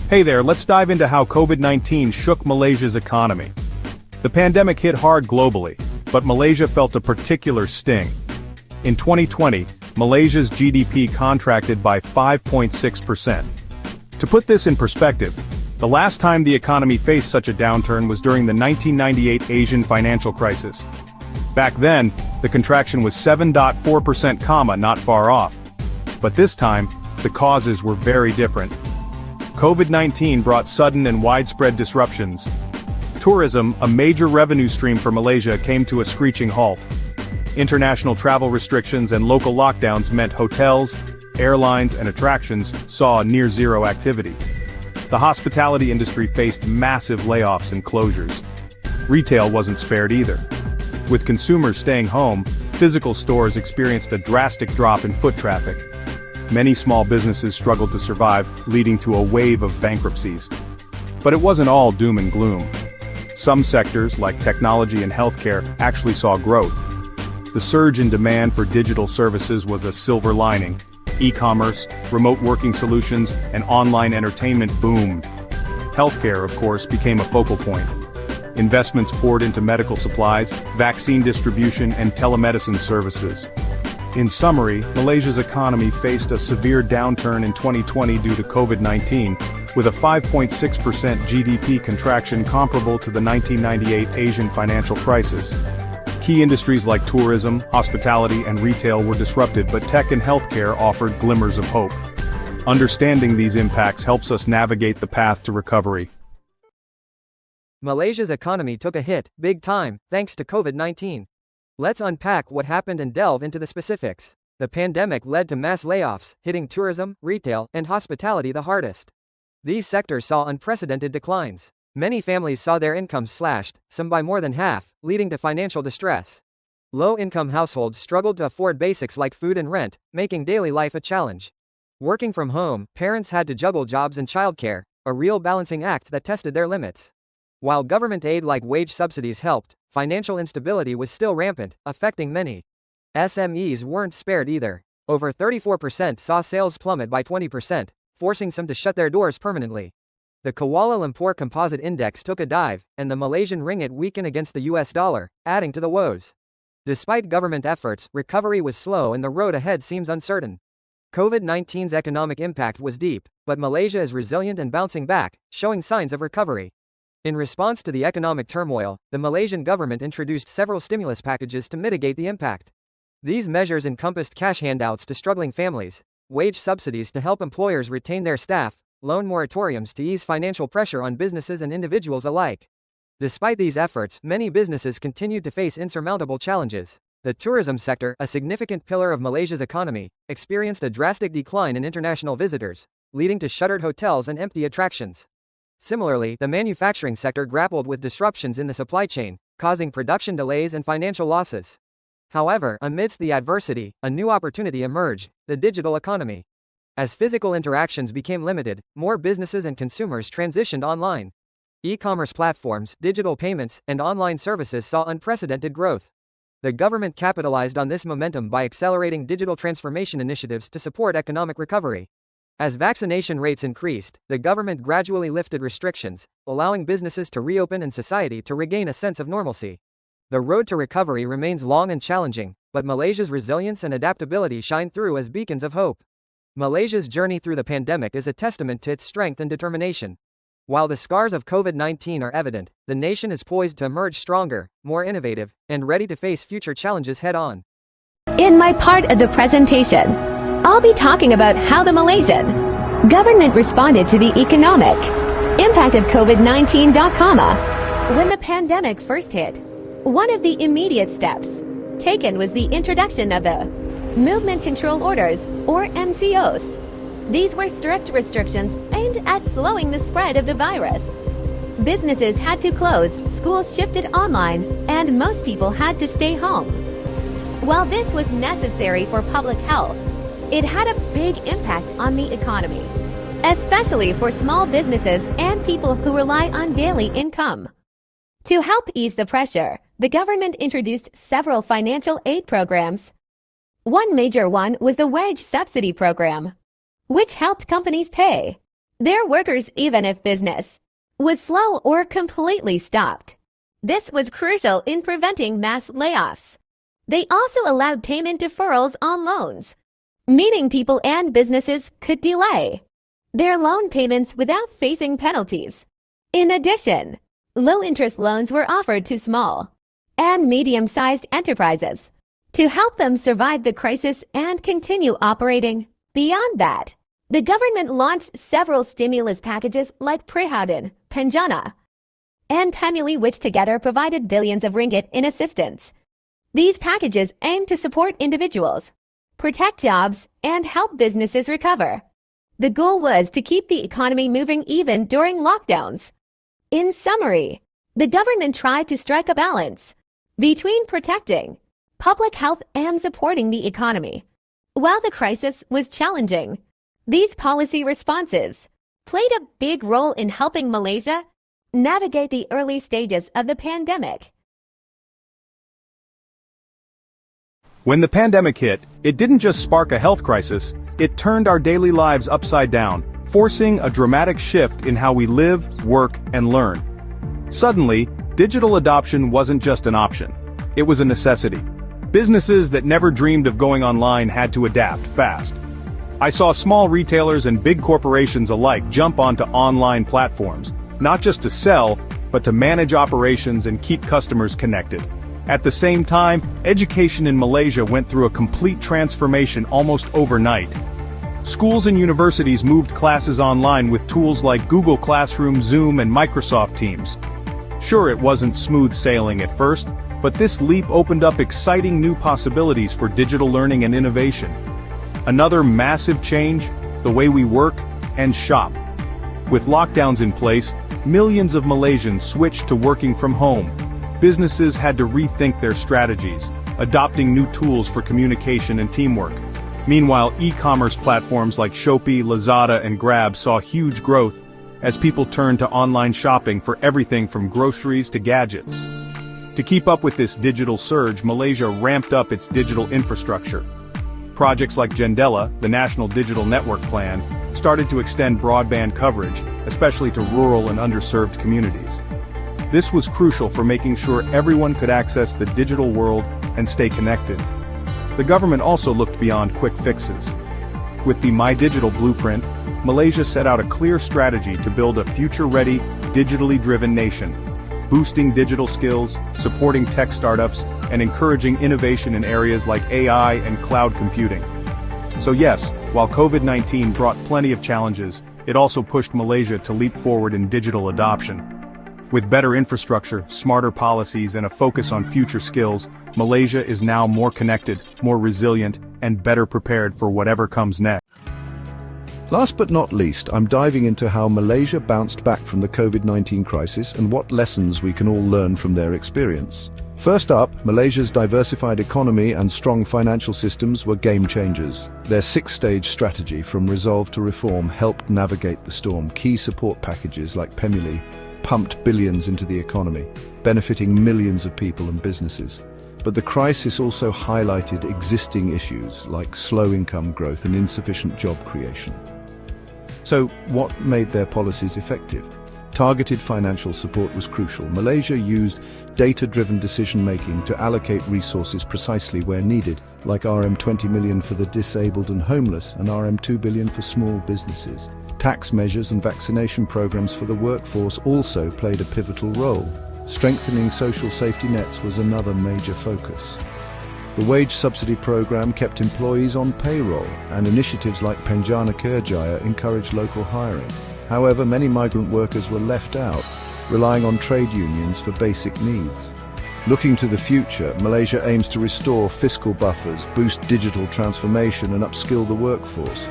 Hey there, let's dive into how COVID-19 shook Malaysia's economy. The pandemic hit hard globally, but Malaysia felt a particular sting. In 2020, Malaysia's GDP contracted by 5.6%. To put this in perspective, the last time the economy faced such a downturn was during the 1998 Asian financial crisis. Back then, the contraction was 7.4%, not far off. But this time, the causes were very different. COVID-19 brought sudden and widespread disruptions. Tourism, a major revenue stream for Malaysia, came to a screeching halt. International travel restrictions and local lockdowns meant hotels, airlines, and attractions saw near-zero activity. The hospitality industry faced massive layoffs and closures. Retail wasn't spared either. With consumers staying home, physical stores experienced a drastic drop in foot traffic. Many small businesses struggled to survive, leading to a wave of bankruptcies. But it wasn't all doom and gloom. Some sectors, like technology and healthcare, actually saw growth. The surge in demand for digital services was a silver lining. E-commerce, remote working solutions, and online entertainment boomed. Healthcare, of course, became a focal point. Investments poured into medical supplies, vaccine distribution, and telemedicine services. In summary, Malaysia's economy faced a severe downturn in 2020 due to COVID-19, with a 5.6% GDP contraction comparable to the 1998 Asian financial crisis. Key industries like tourism, hospitality, and retail were disrupted, but tech and healthcare offered glimmers of hope. Understanding these impacts helps us navigate the path to recovery. Malaysia's economy took a hit, big time, thanks to COVID-19. Let's unpack what happened and delve into the specifics. The pandemic led to mass layoffs, hitting tourism, retail, and hospitality the hardest. These sectors saw unprecedented declines. Many families saw their incomes slashed, some by more than half, leading to financial distress. Low-income households struggled to afford basics like food and rent, making daily life a challenge. Working from home, parents had to juggle jobs and childcare, a real balancing act that tested their limits. While government aid like wage subsidies helped, financial instability was still rampant, affecting many. SMEs weren't spared either. Over 34% saw sales plummet by 20%, forcing some to shut their doors permanently. The Kuala Lumpur Composite Index took a dive, and the Malaysian ringgit weakened against the US dollar, adding to the woes. Despite government efforts, recovery was slow and the road ahead seems uncertain. COVID-19's economic impact was deep, but Malaysia is resilient and bouncing back, showing signs of recovery. In response to the economic turmoil, the Malaysian government introduced several stimulus packages to mitigate the impact. These measures encompassed cash handouts to struggling families, wage subsidies to help employers retain their staff, loan moratoriums to ease financial pressure on businesses and individuals alike. Despite these efforts, many businesses continued to face insurmountable challenges. The tourism sector, a significant pillar of Malaysia's economy, experienced a drastic decline in international visitors, leading to shuttered hotels and empty attractions. Similarly, the manufacturing sector grappled with disruptions in the supply chain, causing production delays and financial losses. However, amidst the adversity, a new opportunity emerged: the digital economy. As physical interactions became limited, more businesses and consumers transitioned online. E-commerce platforms, digital payments, and online services saw unprecedented growth. The government capitalized on this momentum by accelerating digital transformation initiatives to support economic recovery. As vaccination rates increased, the government gradually lifted restrictions, allowing businesses to reopen and society to regain a sense of normalcy. The road to recovery remains long and challenging, but Malaysia's resilience and adaptability shine through as beacons of hope. Malaysia's journey through the pandemic is a testament to its strength and determination. While the scars of COVID-19 are evident, the nation is poised to emerge stronger, more innovative, and ready to face future challenges head-on. In my part of the presentation, I'll be talking about how the Malaysian government responded to the economic impact of COVID-19. When the pandemic first hit, one of the immediate steps taken was the introduction of the Movement Control Orders, or MCOs. These were strict restrictions aimed at slowing the spread of the virus. Businesses had to close, schools shifted online, and most people had to stay home. While this was necessary for public health, it had a big impact on the economy, especially for small businesses and people who rely on daily income. To help ease the pressure, the government introduced several financial aid programs. One major one was the wage subsidy program, which helped companies pay their workers even if business was slow or completely stopped. This was crucial in preventing mass layoffs. They also allowed payment deferrals on loans, meaning people and businesses could delay their loan payments without facing penalties. In addition, low-interest loans were offered to small and medium-sized enterprises to help them survive the crisis and continue operating. Beyond that, the government launched several stimulus packages like Prihatin, Penjana, and Pemili, which together provided billions of ringgit in assistance. These packages aim to support individuals, protect jobs, and help businesses recover. The goal was to keep the economy moving even during lockdowns. In summary, the government tried to strike a balance between protecting public health and supporting the economy. While the crisis was challenging, these policy responses played a big role in helping Malaysia navigate the early stages of the pandemic. When the pandemic hit, it didn't just spark a health crisis, it turned our daily lives upside down, forcing a dramatic shift in how we live, work, and learn. Suddenly, digital adoption wasn't just an option. It was a necessity. Businesses that never dreamed of going online had to adapt fast. I saw small retailers and big corporations alike jump onto online platforms, not just to sell, but to manage operations and keep customers connected. At the same time, education in Malaysia went through a complete transformation almost overnight. Schools and universities moved classes online with tools like Google Classroom, Zoom, and Microsoft Teams. Sure, it wasn't smooth sailing at first, but this leap opened up exciting new possibilities for digital learning and innovation. Another massive change, the way we work and shop. With lockdowns in place, millions of Malaysians switched to working from home. Businesses had to rethink their strategies, adopting new tools for communication and teamwork. Meanwhile, e-commerce platforms like Shopee, Lazada, and Grab saw huge growth as people turned to online shopping for everything from groceries to gadgets. To keep up with this digital surge, Malaysia ramped up its digital infrastructure. Projects like Jendela, the National Digital Network Plan, started to extend broadband coverage, especially to rural and underserved communities. This was crucial for making sure everyone could access the digital world and stay connected. The government also looked beyond quick fixes. With the My Digital Blueprint, Malaysia set out a clear strategy to build a future-ready, digitally driven nation, boosting digital skills, supporting tech startups, and encouraging innovation in areas like AI and cloud computing. So yes, while COVID-19 brought plenty of challenges, it also pushed Malaysia to leap forward in digital adoption. With better infrastructure, smarter policies, and a focus on future skills, Malaysia is now more connected, more resilient, and better prepared for whatever comes next. Last but not least, I'm diving into how Malaysia bounced back from the COVID-19 crisis and what lessons we can all learn from their experience. First up, Malaysia's diversified economy and strong financial systems were game changers. Their six-stage strategy from resolve to reform helped navigate the storm. Key support packages like Pemili pumped billions into the economy, benefiting millions of people and businesses. But the crisis also highlighted existing issues like slow income growth and insufficient job creation. So, what made their policies effective? Targeted financial support was crucial. Malaysia used data-driven decision-making to allocate resources precisely where needed, like RM20 million for the disabled and homeless and RM2 billion for small businesses. Tax measures and vaccination programs for the workforce also played a pivotal role. Strengthening social safety nets was another major focus. The wage subsidy program kept employees on payroll, and initiatives like Penjana Kerjaya encouraged local hiring. However, many migrant workers were left out, relying on trade unions for basic needs. Looking to the future, Malaysia aims to restore fiscal buffers, boost digital transformation, and upskill the workforce.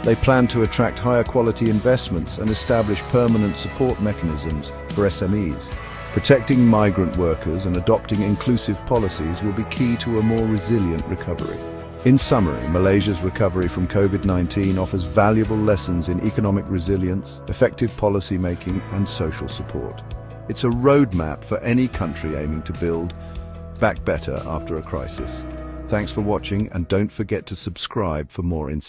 They plan to attract higher quality investments and establish permanent support mechanisms for SMEs. Protecting migrant workers and adopting inclusive policies will be key to a more resilient recovery. In summary, Malaysia's recovery from COVID-19 offers valuable lessons in economic resilience, effective policy making, and social support. It's a roadmap for any country aiming to build back better after a crisis. Thanks for watching, and don't forget to subscribe for more insights.